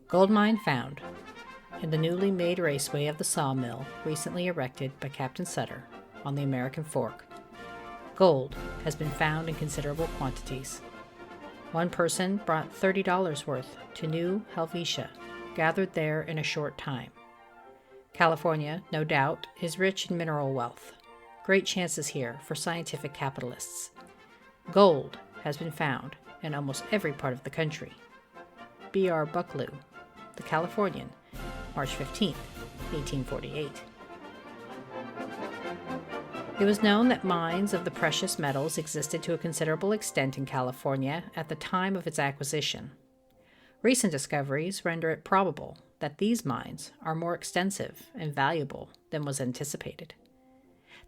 Gold mine found in the newly made raceway of the sawmill recently erected by Captain Sutter on the American Fork. Gold has been found in considerable quantities. One person brought $30 worth to New Helvetia, gathered there in a short time. California, no doubt, is rich in mineral wealth. Great chances here for scientific capitalists. Gold has been found in almost every part of the country. B.R. Bucklew, The Californian, March 15, 1848. It was known that mines of the precious metals existed to a considerable extent in California at the time of its acquisition. Recent discoveries render it probable that these mines are more extensive and valuable than was anticipated.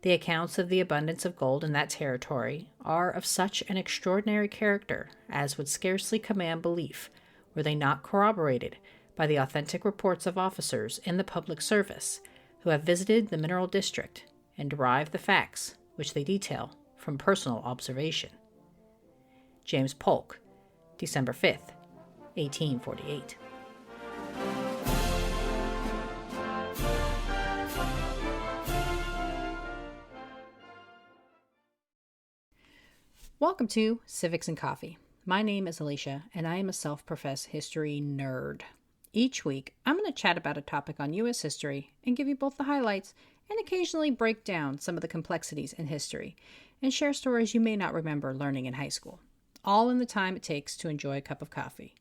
The accounts of the abundance of gold in that territory are of such an extraordinary character as would scarcely command belief were they not corroborated by the authentic reports of officers in the public service who have visited the mineral district and derived the facts which they detail from personal observation. James Polk, December 5th, 1848. Welcome to Civics and Coffee. My name is Alicia, and I am a self-professed history nerd. Each week, I'm going to chat about a topic on U.S. history and give you both the highlights and occasionally break down some of the complexities in history and share stories you may not remember learning in high school, all in the time it takes to enjoy a cup of coffee.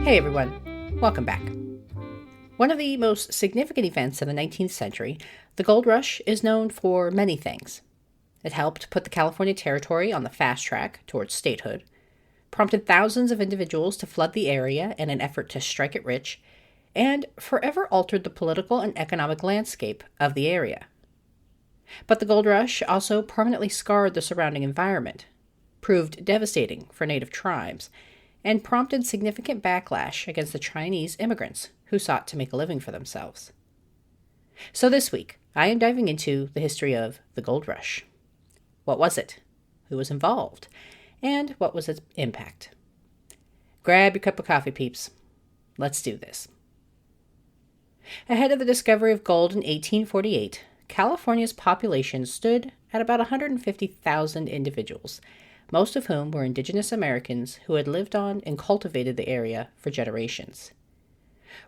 Hey everyone, welcome back. One of the most significant events of the 19th century, the gold rush, is known for many things. It helped put the California Territory on the fast track towards statehood, prompted thousands of individuals to flood the area in an effort to strike it rich, and forever altered the political and economic landscape of the area. But the gold rush also permanently scarred the surrounding environment, proved devastating for native tribes, and prompted significant backlash against the Chinese immigrants who sought to make a living for themselves. So this week, I am diving into the history of the gold rush. What was it? Who was involved? And what was its impact? Grab your cup of coffee, peeps. Let's do this. Ahead of the discovery of gold in 1848, California's population stood at about 150,000 individuals, most of whom were indigenous Americans who had lived on and cultivated the area for generations.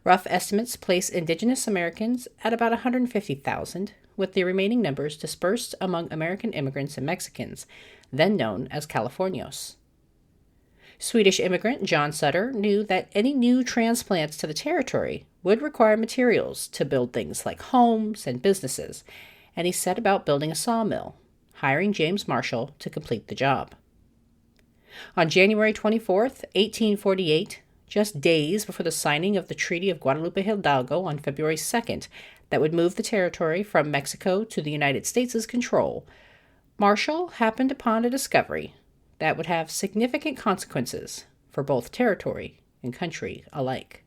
Rough estimates place indigenous Americans at about 150,000, with the remaining numbers dispersed among American immigrants and Mexicans, then known as Californios. Swedish immigrant John Sutter knew that any new transplants to the territory would require materials to build things like homes and businesses, and he set about building a sawmill, hiring James Marshall to complete the job. On January 24, 1848, just days before the signing of the Treaty of Guadalupe Hidalgo on February 2nd, that would move the territory from Mexico to the United States' control, Marshall happened upon a discovery that would have significant consequences for both territory and country alike.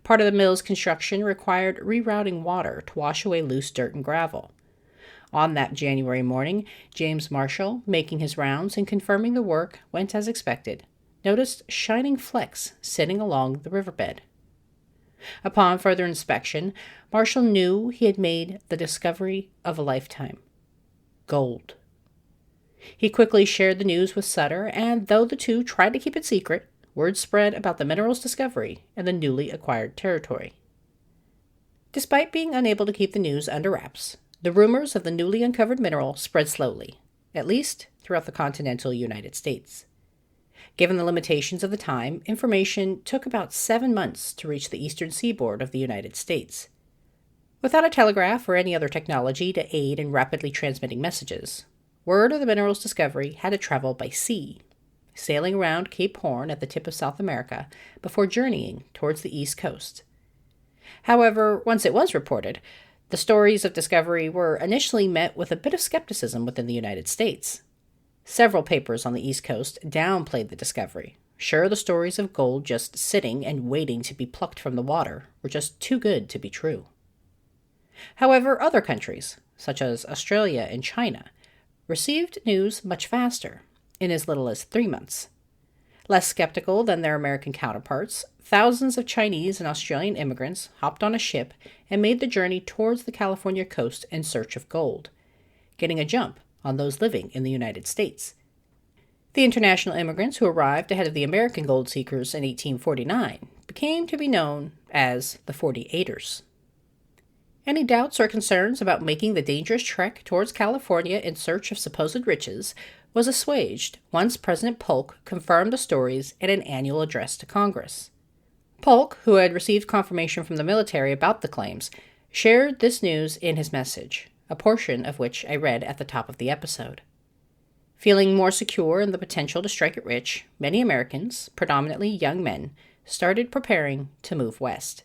Part of the mill's construction required rerouting water to wash away loose dirt and gravel. On that January morning, James Marshall, making his rounds and confirming the work went as expected, noticed shining flecks sitting along the riverbed. Upon further inspection, Marshall knew he had made the discovery of a lifetime: gold. He quickly shared the news with Sutter, and though the two tried to keep it secret, word spread about the mineral's discovery in the newly acquired territory. Despite being unable to keep the news under wraps, the rumors of the newly uncovered mineral spread slowly, at least throughout the continental United States. Given the limitations of the time, information took about 7 months to reach the eastern seaboard of the United States. Without a telegraph or any other technology to aid in rapidly transmitting messages, word of the mineral's discovery had to travel by sea, sailing around Cape Horn at the tip of South America before journeying towards the East Coast. However, once it was reported, the stories of discovery were initially met with a bit of skepticism within the United States. Several papers on the East Coast downplayed the discovery, Sure, the stories of gold just sitting and waiting to be plucked from the water were just too good to be true. However, other countries, such as Australia and China, received news much faster, in as little as 3 months. Less skeptical than their American counterparts, thousands of Chinese and Australian immigrants hopped on a ship and made the journey towards the California coast in search of gold, getting a jump on those living in the United States. The international immigrants who arrived ahead of the American gold seekers in 1849 became to be known as the 48ers. Any doubts or concerns about making the dangerous trek towards California in search of supposed riches was assuaged once President Polk confirmed the stories in an annual address to Congress. Polk, who had received confirmation from the military about the claims, shared this news in his message, a portion of which I read at the top of the episode. Feeling more secure in the potential to strike it rich, many Americans, predominantly young men, started preparing to move west.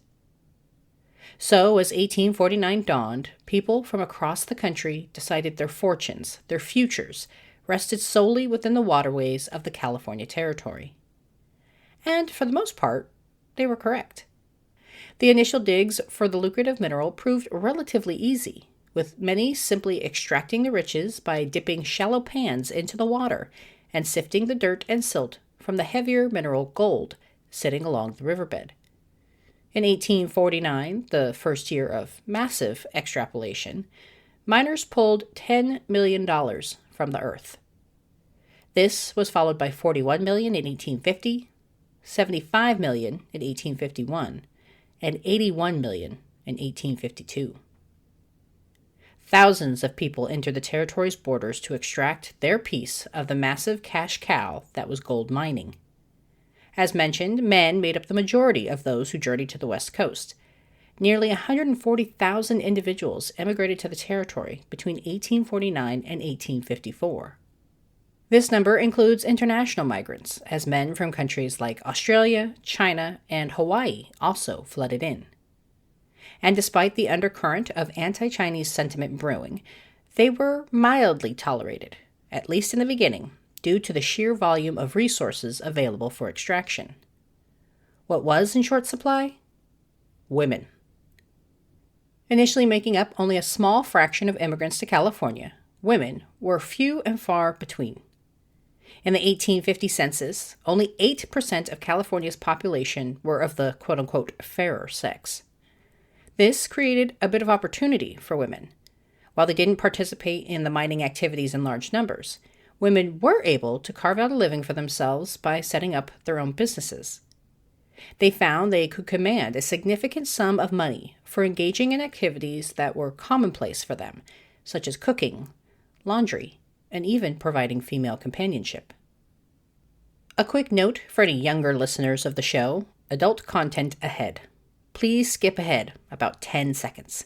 So, as 1849 dawned, people from across the country decided their fortunes, their futures, rested solely within the waterways of the California Territory. And, for the most part, they were correct. The initial digs for the lucrative mineral proved relatively easy, with many simply extracting the riches by dipping shallow pans into the water and sifting the dirt and silt from the heavier mineral gold sitting along the riverbed. In 1849, the first year of massive extrapolation, miners pulled $10 million from the earth. This was followed by $41 million in 1850, $75 million in 1851, and $81 million in 1852. Thousands of people entered the territory's borders to extract their piece of the massive cash cow that was gold mining. As mentioned, men made up the majority of those who journeyed to the West Coast. Nearly 140,000 individuals emigrated to the territory between 1849 and 1854. This number includes international migrants, as men from countries like Australia, China, and Hawaii also flooded in. And despite the undercurrent of anti-Chinese sentiment brewing, they were mildly tolerated, at least in the beginning, due to the sheer volume of resources available for extraction. What was in short supply? Women. Initially making up only a small fraction of immigrants to California, women were few and far between. In the 1850 census, only 8% of California's population were of the quote-unquote fairer sex. This created a bit of opportunity for women. While they didn't participate in the mining activities in large numbers, women were able to carve out a living for themselves by setting up their own businesses. They found they could command a significant sum of money for engaging in activities that were commonplace for them, such as cooking, laundry, and even providing female companionship. A quick note for any younger listeners of the show: adult content ahead. Please skip ahead about 10 seconds.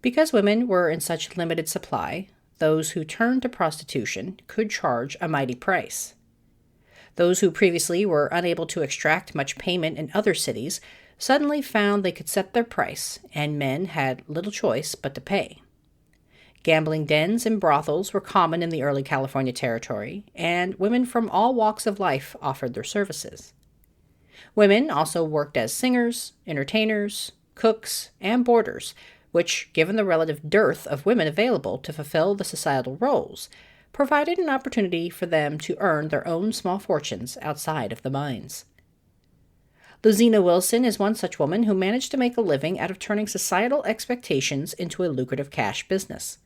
Because women were in such limited supply, those who turned to prostitution could charge a mighty price. Those who previously were unable to extract much payment in other cities suddenly found they could set their price, and men had little choice but to pay. Gambling dens and brothels were common in the early California territory, and women from all walks of life offered their services. Women also worked as singers, entertainers, cooks, and boarders, which, given the relative dearth of women available to fulfill the societal roles, provided an opportunity for them to earn their own small fortunes outside of the mines. Luzina Wilson is one such woman who managed to make a living out of turning societal expectations into a lucrative cash business.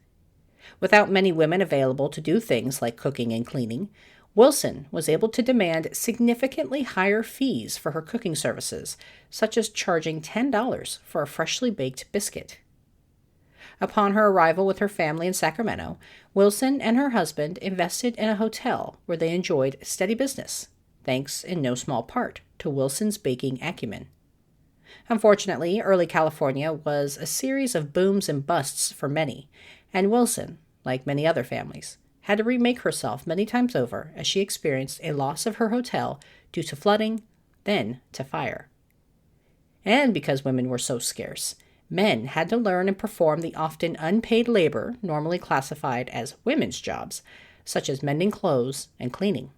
Without many women available to do things like cooking and cleaning, Wilson was able to demand significantly higher fees for her cooking services, such as charging $10 for a freshly baked biscuit. Upon her arrival with her family in Sacramento, Wilson and her husband invested in a hotel where they enjoyed steady business, thanks in no small part to Wilson's baking acumen. Unfortunately, early California was a series of booms and busts for many, and Wilson, like many other families, had to remake herself many times over as she experienced a loss of her hotel due to flooding, then to fire. And because women were so scarce, men had to learn and perform the often unpaid labor normally classified as women's jobs, such as mending clothes and cleaning.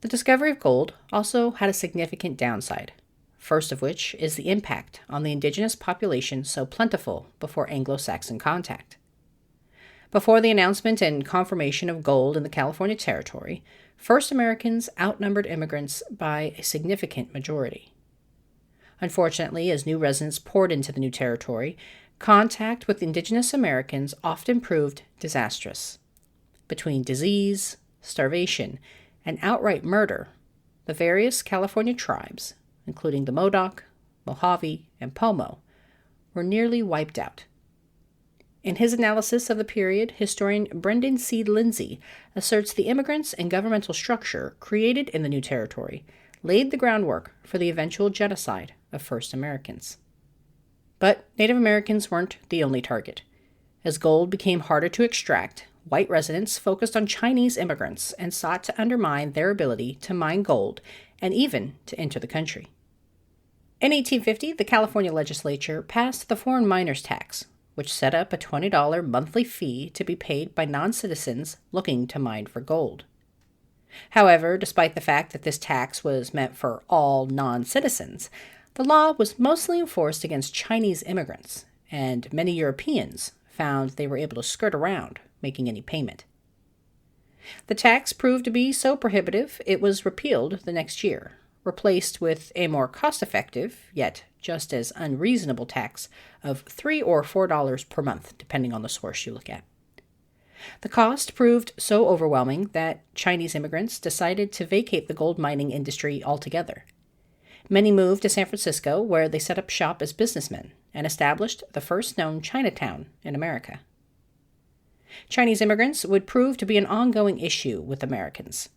The discovery of gold also had a significant downside, first of which is the impact on the indigenous population so plentiful before Anglo-Saxon contact. Before the announcement and confirmation of gold in the California Territory, first Americans outnumbered immigrants by a significant majority. Unfortunately, as new residents poured into the new territory, contact with indigenous Americans often proved disastrous. Between disease, starvation, and outright murder, the various California tribes, including the Modoc, Mojave, and Pomo, were nearly wiped out. In his analysis of the period, historian Brendan C. Lindsay asserts the immigrants and governmental structure created in the new territory laid the groundwork for the eventual genocide of first Americans. But Native Americans weren't the only target. As gold became harder to extract, white residents focused on Chinese immigrants and sought to undermine their ability to mine gold and even to enter the country. In 1850, the California legislature passed the Foreign Miners Tax, which set up a $20 monthly fee to be paid by non-citizens looking to mine for gold. However, despite the fact that this tax was meant for all non-citizens, the law was mostly enforced against Chinese immigrants, and many Europeans found they were able to skirt around making any payment. The tax proved to be so prohibitive it was repealed the next year, replaced with a more cost-effective, yet just as unreasonable tax of $3 or $4 per month, depending on the source you look at. The cost proved so overwhelming that Chinese immigrants decided to vacate the gold mining industry altogether. Many moved to San Francisco, where they set up shop as businessmen and established the first known Chinatown in America. Chinese immigrants would prove to be an ongoing issue with Americans.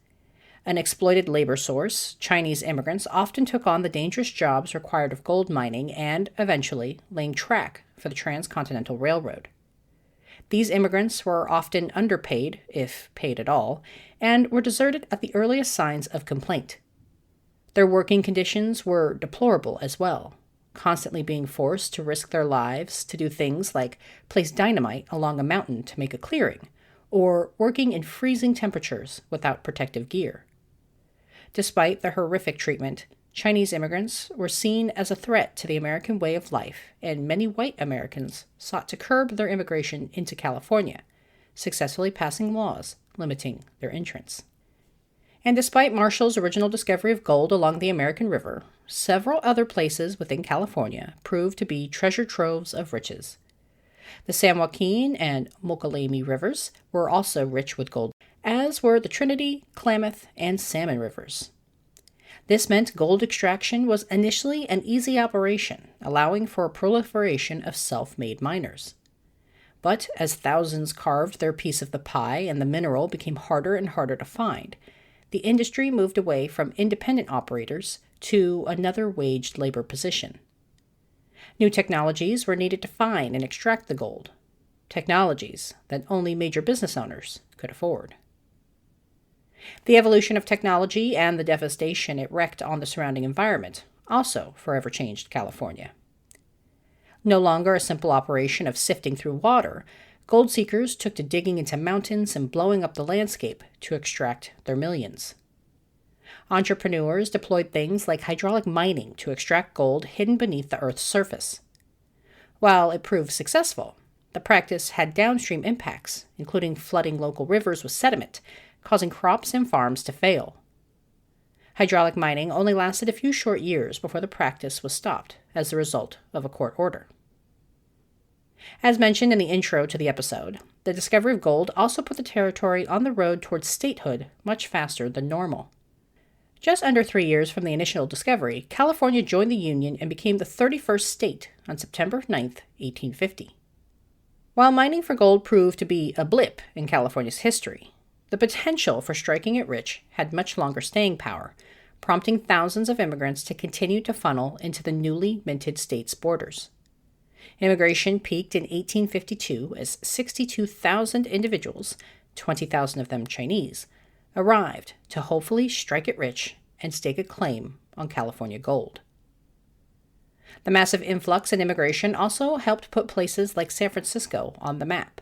An exploited labor source, Chinese immigrants often took on the dangerous jobs required of gold mining and, eventually, laying track for the Transcontinental Railroad. These immigrants were often underpaid, if paid at all, and were deserted at the earliest signs of complaint. Their working conditions were deplorable as well, constantly being forced to risk their lives to do things like place dynamite along a mountain to make a clearing, or working in freezing temperatures without protective gear. Despite the horrific treatment, Chinese immigrants were seen as a threat to the American way of life, and many white Americans sought to curb their immigration into California, successfully passing laws limiting their entrance. And despite Marshall's original discovery of gold along the American River, several other places within California proved to be treasure troves of riches. The San Joaquin and Mokelumne rivers were also rich with gold, as were the Trinity, Klamath, and Salmon rivers. This meant gold extraction was initially an easy operation, allowing for a proliferation of self-made miners. But as thousands carved their piece of the pie and the mineral became harder and harder to find, the industry moved away from independent operators to another waged labor position. New technologies were needed to find and extract the gold, technologies that only major business owners could afford. The evolution of technology and the devastation it wreaked on the surrounding environment also forever changed California. No longer a simple operation of sifting through water, gold seekers took to digging into mountains and blowing up the landscape to extract their millions. Entrepreneurs deployed things like hydraulic mining to extract gold hidden beneath the Earth's surface. While it proved successful, the practice had downstream impacts, including flooding local rivers with sediment, causing crops and farms to fail. Hydraulic mining only lasted a few short years before the practice was stopped as the result of a court order. As mentioned in the intro to the episode, the discovery of gold also put the territory on the road towards statehood much faster than normal. Just under 3 years from the initial discovery, California joined the Union and became the 31st state on September 9, 1850. While mining for gold proved to be a blip in California's history, the potential for striking it rich had much longer staying power, prompting thousands of immigrants to continue to funnel into the newly minted state's borders. Immigration peaked in 1852 as 62,000 individuals, 20,000 of them Chinese, arrived to hopefully strike it rich and stake a claim on California gold. The massive influx in immigration also helped put places like San Francisco on the map.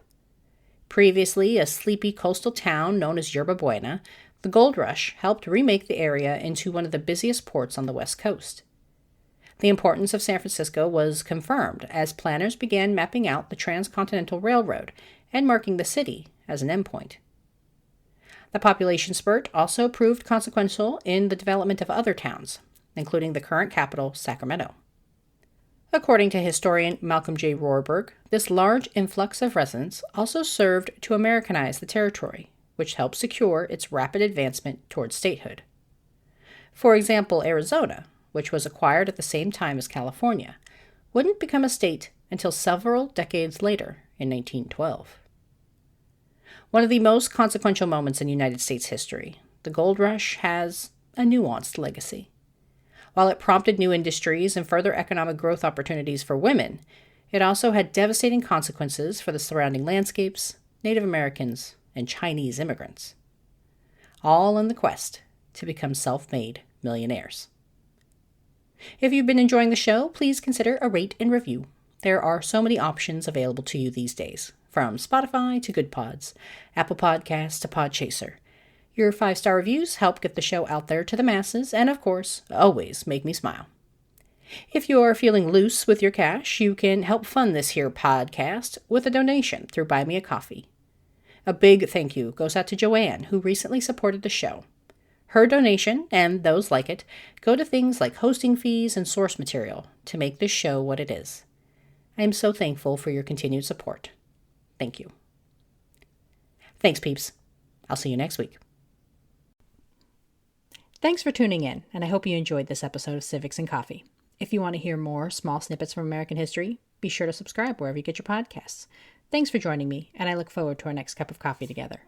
Previously a sleepy coastal town known as Yerba Buena, The gold rush helped remake the area into one of the busiest ports on the West Coast. The importance of San Francisco was confirmed as planners began mapping out the Transcontinental Railroad and marking the city as an endpoint. The population spurt also proved consequential in the development of other towns, including the current capital, Sacramento. According to historian Malcolm J. Rohrberg, this large influx of residents also served to Americanize the territory, which helped secure its rapid advancement towards statehood. For example, Arizona, which was acquired at the same time as California, wouldn't become a state until several decades later in 1912. One of the most consequential moments in United States history, the gold rush has a nuanced legacy. While it prompted new industries and further economic growth opportunities for women, it also had devastating consequences for the surrounding landscapes, Native Americans, and Chinese immigrants, all in the quest to become self-made millionaires. If you've been enjoying the show, please consider a rate and review. There are so many options available to you these days, from Spotify to Good Pods, Apple Podcasts to Podchaser. Your 5-star reviews help get the show out there to the masses and, of course, always make me smile. If you're feeling loose with your cash, you can help fund this here podcast with a donation through Buy Me a Coffee. A big thank you goes out to Joanne, who recently supported the show. Her donation, and those like it, go to things like hosting fees and source material to make this show what it is. I am so thankful for your continued support. Thank you. Thanks, peeps. I'll see you next week. Thanks for tuning in, and I hope you enjoyed this episode of Civics and Coffee. If you want to hear more small snippets from American history, be sure to subscribe wherever you get your podcasts. Thanks for joining me, and I look forward to our next cup of coffee together.